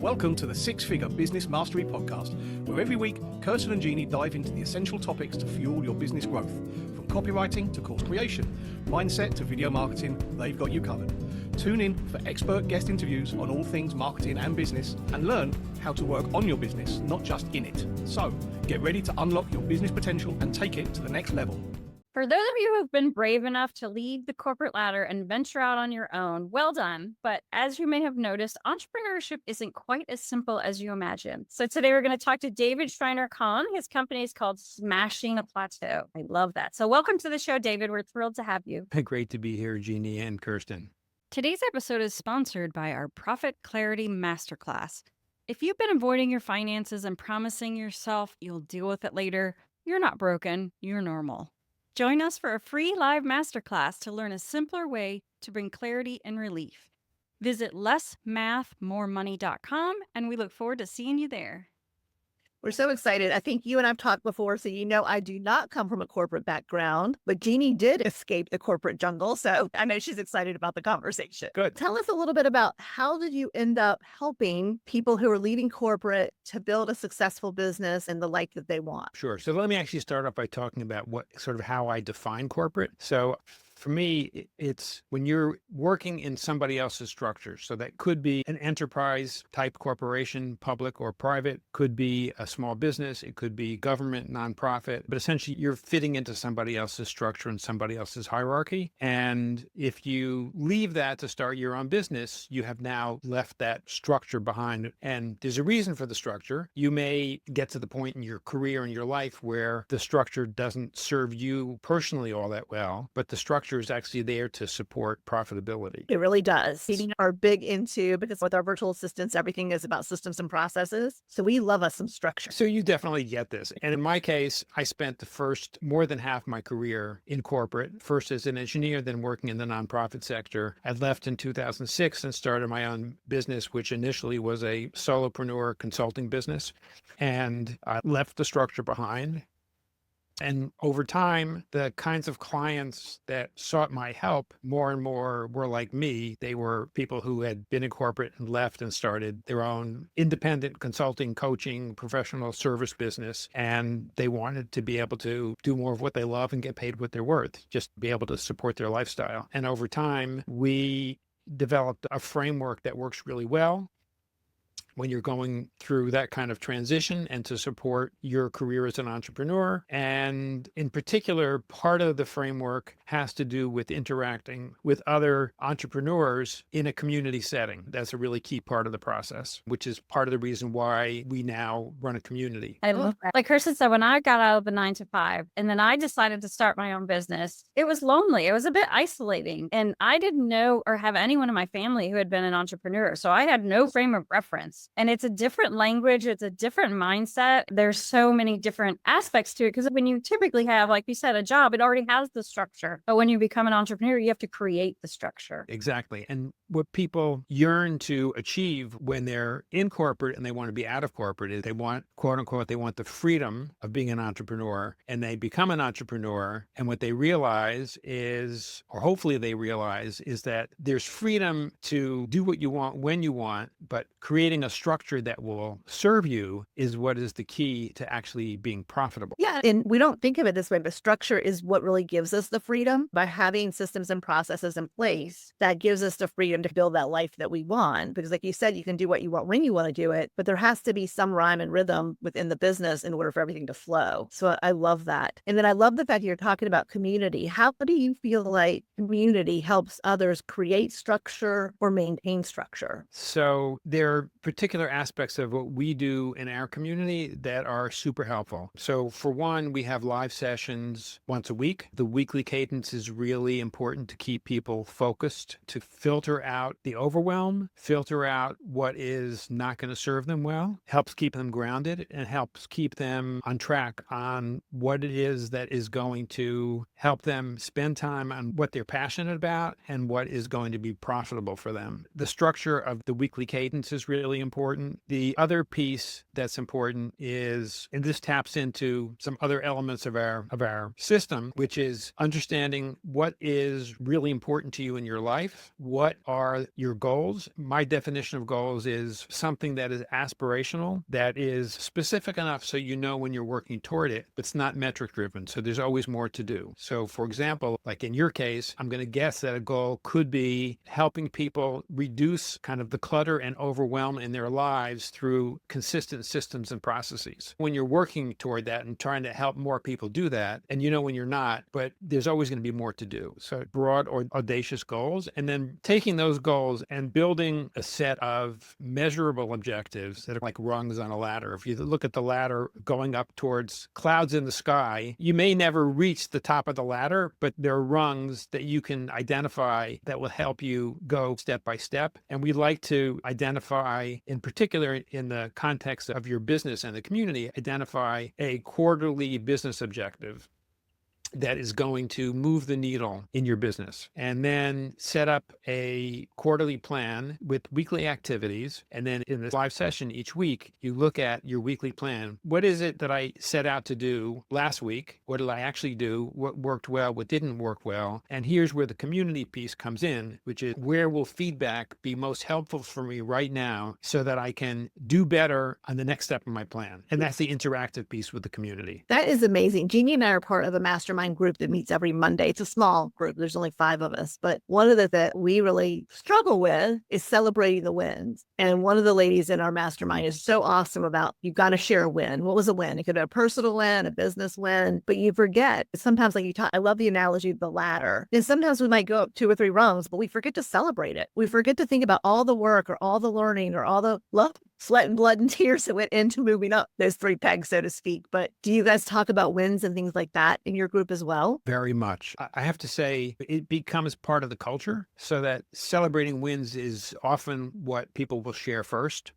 Welcome to the Six Figure Business Mastery Podcast, where every week, Kirsten and Jeanne dive into the essential topics to fuel your business growth. From copywriting to course creation, mindset to video marketing, they've got you covered. Tune in for expert guest interviews on all things marketing and business, and learn how to work on your business, not just in it. So, get ready to unlock your business potential and take it to the next level. For those of you who have been brave enough to leave the corporate ladder and venture out on your own, well done. But as you may have noticed, entrepreneurship isn't quite as simple as you imagine. So today we're going to talk to David Shriner-Cahn. His company is called Smashing a Plateau. I love that. So welcome to the show, David. We're thrilled to have you. Great to be here, Jeanne and Kirsten. Today's episode is sponsored by our Profit Clarity Masterclass. If you've been avoiding your finances and promising yourself you'll deal with it later, you're not broken, you're normal. Join us for a free live masterclass to learn a simpler way to bring clarity and relief. Visit lessmathmoremoney.com, and we look forward to seeing you there. We're so excited. I think you and I've talked before, so you know I do not come from a corporate background, but Jeanne did escape the corporate jungle, so I know she's excited about the conversation. Good. Tell us a little bit about how did you end up helping people who are leaving corporate to build a successful business and the life that they want? Sure. So let me actually start off by talking about how I define corporate. So for me, it's when you're working in somebody else's structure. So that could be an enterprise type corporation, public or private, could be a small business, it could be government, nonprofit, but essentially you're fitting into somebody else's structure and somebody else's hierarchy. And if you leave that to start your own business, you have now left that structure behind. And there's a reason for the structure. You may get to the point in your career and your life where the structure doesn't serve you personally all that well, but the structure is actually there to support profitability. It really does. We are big into, because with our virtual assistants, everything is about systems and processes. So we love us some structure. So you definitely get this. And in my case, I spent the first more than half my career in corporate, first as an engineer, then working in the nonprofit sector. I left in 2006 and started my own business, which initially was a solopreneur consulting business. And I left the structure behind. And over time, the kinds of clients that sought my help more and more were like me. They were people who had been in corporate and left and started their own independent consulting, coaching, professional service business. And they wanted to be able to do more of what they love and get paid what they're worth, just be able to support their lifestyle. And over time, we developed a framework that works really well when you're going through that kind of transition and to support your career as an entrepreneur. And in particular, part of the framework has to do with interacting with other entrepreneurs in a community setting. That's a really key part of the process, which is part of the reason why we now run a community. I love that. Like Kirsten said, when I got out of the 9 to 5 and then I decided to start my own business, it was lonely. It was a bit isolating. And I didn't know or have anyone in my family who had been an entrepreneur. So I had no frame of reference. And it's a different language. It's a different mindset. There's so many different aspects to it. Because when you typically have, like you said, a job, it already has the structure. But when you become an entrepreneur, you have to create the structure. Exactly. And what people yearn to achieve when they're in corporate and they want to be out of corporate is they want, quote unquote, they want the freedom of being an entrepreneur, and they become an entrepreneur. And what they realize is, or hopefully they realize, is that there's freedom to do what you want when you want, but creating a structure that will serve you is what is the key to actually being profitable. Yeah. And we don't think of it this way, but structure is what really gives us the freedom. By having systems and processes in place, that gives us the freedom to build that life that we want. Because like you said, you can do what you want when you want to do it, but there has to be some rhyme and rhythm within the business in order for everything to flow. So I love that. And then I love the fact you're talking about community. How do you feel like community helps others create structure or maintain structure? So there are particular aspects of what we do in our community that are super helpful. So for one, we have live sessions once a week. The weekly cadence is really important to keep people focused, to filter out the overwhelm, filter out what is not going to serve them well, helps keep them grounded, and helps keep them on track on what it is that is going to help them spend time on what they're passionate about and what is going to be profitable for them. The structure of the weekly cadence is really important. The other piece that's important is, and this taps into some other elements of our system, which is understanding what is really important to you in your life. What are are your goals. My definition of goals is something that is aspirational, that is specific enough so you know when you're working toward it, but it's not metric driven. So there's always more to do. So for example, like in your case, I'm going to guess that a goal could be helping people reduce kind of the clutter and overwhelm in their lives through consistent systems and processes. When you're working toward that and trying to help more people do that, and you know when you're not, but there's always going to be more to do. So broad or audacious goals, and then taking those goals and building a set of measurable objectives that are like rungs on a ladder. If you look at the ladder going up towards clouds in the sky, you may never reach the top of the ladder, but there are rungs that you can identify that will help you go step by step. And we like to identify, in particular in the context of your business and the community, identify a quarterly business objective that is going to move the needle in your business, and then set up a quarterly plan with weekly activities. And then in this live session each week, you look at your weekly plan. What is it that I set out to do last week? What did I actually do? What worked well? What didn't work well? And here's where the community piece comes in, which is where will feedback be most helpful for me right now so that I can do better on the next step of my plan? And that's the interactive piece with the community. That is amazing. Jeanne and I are part of a mastermind group that meets every Monday. It's a small group. There's only 5 of us. But one of the that we really struggle with is celebrating the wins. And one of the ladies in our mastermind is so awesome about, you've got to share a win. What was a win? It could be a personal win, a business win, but you forget. Sometimes, like you talk, I love the analogy of the ladder. And sometimes we might go up 2 or 3 rungs, but we forget to celebrate it. We forget to think about all the work or all the learning or all the love, sweat and blood and tears that went into moving up those 3 pegs, so to speak. But do you guys talk about wins and things like that in your group as well? Very much. I have to say, it becomes part of the culture, so that celebrating wins is often what people will share first,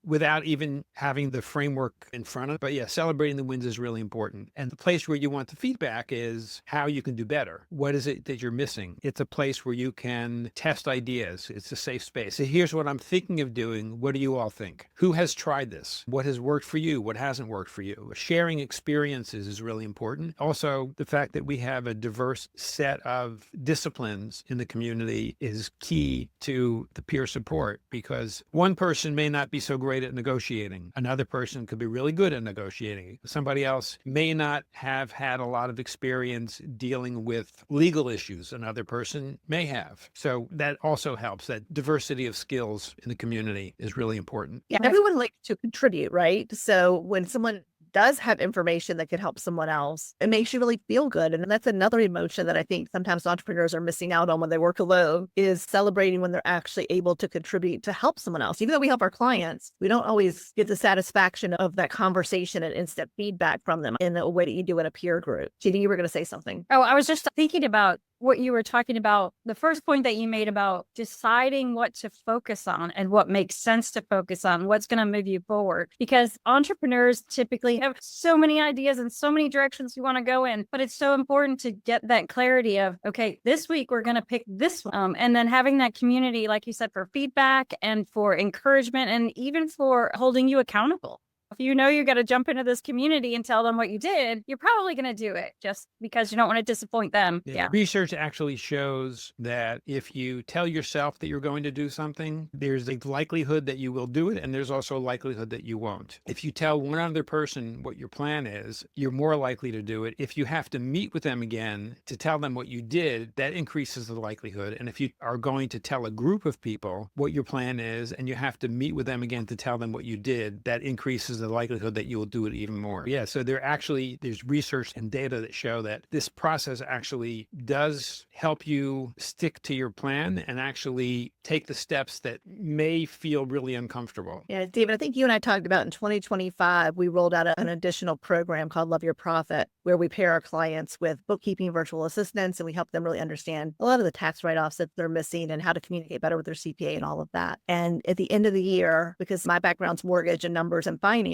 without even having the framework in front of it. But yeah, celebrating the wins is really important. And the place where you want the feedback is how you can do better. What is it that you're missing? It's a place where you can test ideas. It's a safe space. So here's what I'm thinking of doing. What do you all think? Who has tried this? What has worked for you? What hasn't worked for you? Sharing experiences is really important. Also, the fact that we have a diverse set of disciplines in the community is key to the peer support, because one person may not be so great at negotiating. Another person could be really good at negotiating. Somebody else may not have had a lot of experience dealing with legal issues. Another person may have. So that also helps. That diversity of skills in the community is really important. Yeah, everyone likes to contribute, right? So when someone does have information that could help someone else, it makes you really feel good. And that's another emotion that I think sometimes entrepreneurs are missing out on when they work alone, is celebrating when they're actually able to contribute to help someone else. Even though we help our clients, we don't always get the satisfaction of that conversation and instant feedback from them in a way that you do in a peer group. Jeanne, you were going to say something. Oh, I was just thinking about what you were talking about, the first point that you made about deciding what to focus on and what makes sense to focus on, what's going to move you forward. Because entrepreneurs typically have so many ideas and so many directions you want to go in, but it's so important to get that clarity of, okay, this week we're going to pick this one. And then having that community, like you said, for feedback and for encouragement and even for holding you accountable. If you know you got to jump into this community and tell them what you did, you're probably going to do it just because you don't want to disappoint them. Yeah. Research actually shows that if you tell yourself that you're going to do something, there's a likelihood that you will do it, and there's also a likelihood that you won't. If you tell one other person what your plan is, you're more likely to do it. If you have to meet with them again to tell them what you did, that increases the likelihood. And if you are going to tell a group of people what your plan is, and you have to meet with them again to tell them what you did, that increases the likelihood that you will do it even more. Yeah, so there's research and data that show that this process actually does help you stick to your plan and actually take the steps that may feel really uncomfortable. Yeah, David, I think you and I talked about in 2025, we rolled out an additional program called Love Your Profit, where we pair our clients with bookkeeping virtual assistants, and we help them really understand a lot of the tax write-offs that they're missing and how to communicate better with their CPA and all of that. And at the end of the year, because my background's mortgage and numbers and finance,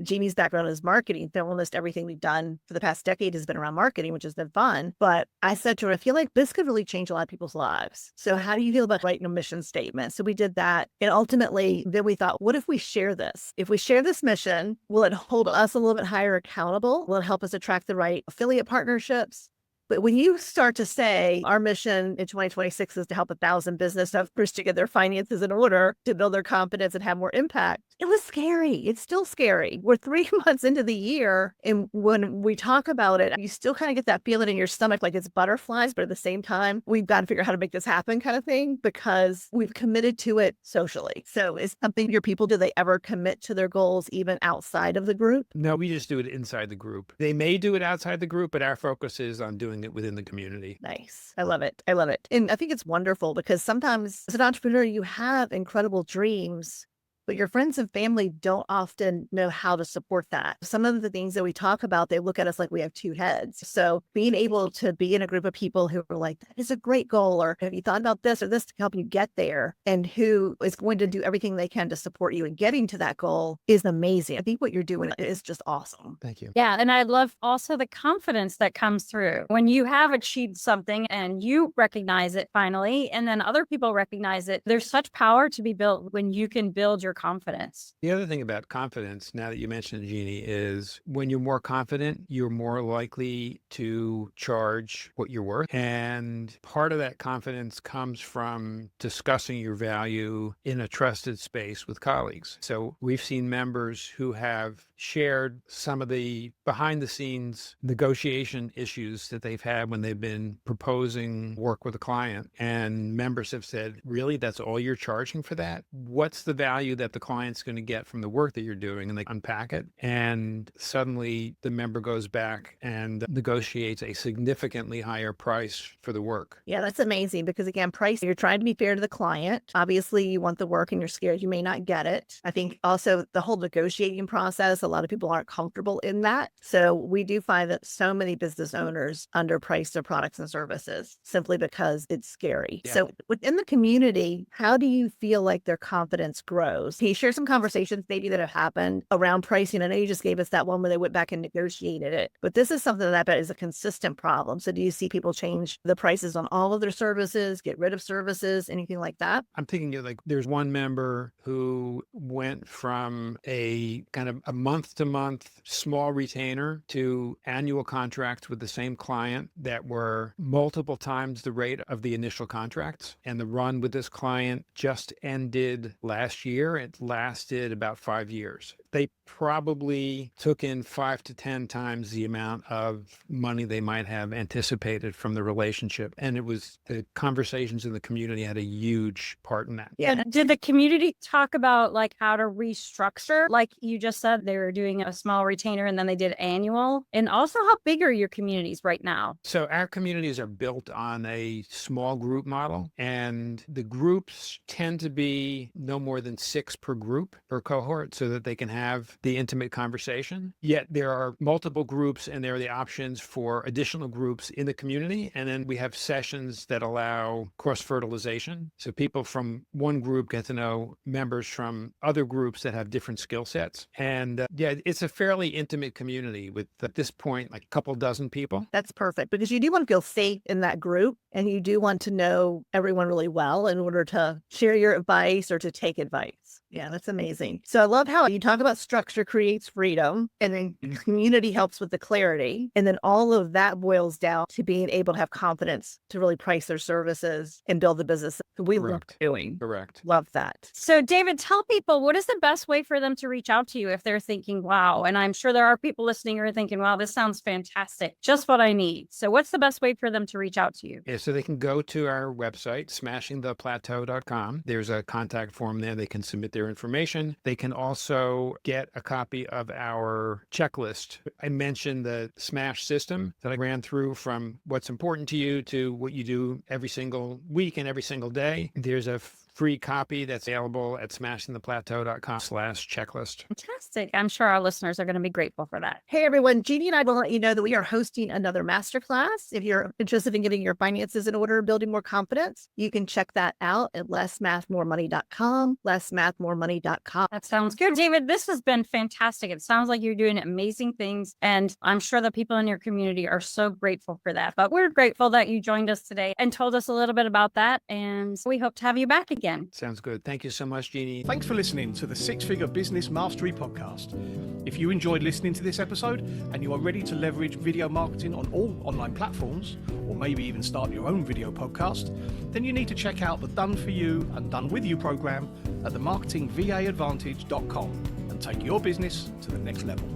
Jeanne's background is marketing. So almost everything we've done for the past decade has been around marketing, which has been fun. But I said to her, I feel like this could really change a lot of people's lives. So how do you feel about writing a mission statement? So we did that. And ultimately, then we thought, what if we share this? If we share this mission, will it hold us a little bit higher accountable? Will it help us attract the right affiliate partnerships? But when you start to say our mission in 2026 is to help 1,000 business owners to get their finances in order, to build their confidence and have more impact, it was scary. It's still scary. We're 3 months into the year. And when we talk about it, you still kind of get that feeling in your stomach, like it's butterflies, but at the same time, we've got to figure out how to make this happen kind of thing, because we've committed to it socially. So is something your people, do they ever commit to their goals even outside of the group? No, we just do it inside the group. They may do it outside the group, but our focus is on doing it within the community. Nice. I love it. I love it. And I think it's wonderful because sometimes as an entrepreneur, you have incredible dreams, but your friends and family don't often know how to support that. Some of the things that we talk about, they look at us like we have two heads. So being able to be in a group of people who are like, that is a great goal, or have you thought about this or this to help you get there, and who is going to do everything they can to support you in getting to that goal is amazing. I think what you're doing is just awesome. Thank you. Yeah. And I love also the confidence that comes through when you have achieved something and you recognize it finally, and then other people recognize it. There's such power to be built when you can build your confidence. The other thing about confidence, now that you mentioned it, Jeannie, is when you're more confident, you're more likely to charge what you're worth. And part of that confidence comes from discussing your value in a trusted space with colleagues. So we've seen members who have shared some of the behind the scenes negotiation issues that they've had when they've been proposing work with a client. And members have said, really, that's all you're charging for that? What's the value that the client's going to get from the work that you're doing? And they unpack it. And suddenly the member goes back and negotiates a significantly higher price for the work. Yeah, that's amazing because again, price, you're trying to be fair to the client. Obviously, you want the work and you're scared you may not get it. I think also the whole negotiating process, a lot of people aren't comfortable in that. So we do find that so many business owners underprice their products and services simply because it's scary. Yeah. So within the community, how do you feel like their confidence grows? Can you share some conversations maybe that have happened around pricing? I know you just gave us that one where they went back and negotiated it, but this is something that I bet is a consistent problem. So do you see people change the prices on all of their services, get rid of services, anything like that? I'm thinking like there's one member who went from a kind of a month-to-month small retainer to annual contracts with the same client that were multiple times the rate of the initial contracts. And the run with this client just ended last year. It lasted about 5 years. They probably took in 5 to 10 times the amount of money they might have anticipated from the relationship. And it was the conversations in the community had a huge part in that. Yeah. Did the community talk about like how to restructure? Like you just said, they were doing a small retainer and then they did annual. And also, how big are your communities right now? So our communities are built on a small group model, and the groups tend to be no more than 6 per group per cohort so that they can have the intimate conversation. Yet there are multiple groups and there are the options for additional groups in the community. And then we have sessions that allow cross-fertilization. So people from one group get to know members from other groups that have different skill sets. And yeah, it's a fairly intimate community with, at this point, like a couple dozen people. That's perfect because you do want to feel safe in that group and you do want to know everyone really well in order to share your advice or to take advice. Yeah, that's amazing. So I love how you talk about structure creates freedom and then community helps with the clarity. And then all of that boils down to being able to have confidence to really price their services and build the business we love doing. Correct. Love that. So David, tell people, what is the best way for them to reach out to you if they're thinking, wow, and I'm sure there are people listening who are thinking, wow, this sounds fantastic. Just what I need. So what's the best way for them to reach out to you? Yeah, so they can go to our website, smashingtheplateau.com. There's a contact form there. They can submit their information. They can also get a copy of our checklist. I mentioned the SMASH system that I ran through from what's important to you to what you do every single week and every single day. There's a free copy that's available at smashingtheplateau.com/checklist. Fantastic. I'm sure our listeners are going to be grateful for that. Hey, everyone. Jeannie and I will let you know that we are hosting another masterclass. If you're interested in getting your finances in order, building more confidence, you can check that out at lessmathmoremoney.com, lessmathmoremoney.com. That sounds good. David, this has been fantastic. It sounds like you're doing amazing things. And I'm sure the people in your community are so grateful for that. But we're grateful that you joined us today and told us a little bit about that. And we hope to have you back again. again. Sounds good. Thank you so much, Jeannie. Thanks for listening to the Six Figure Business Mastery Podcast. If you enjoyed listening to this episode and you are ready to leverage video marketing on all online platforms, or maybe even start your own video podcast, then you need to check out the Done For You and Done With You program at themarketingvaadvantage.com and take your business to the next level.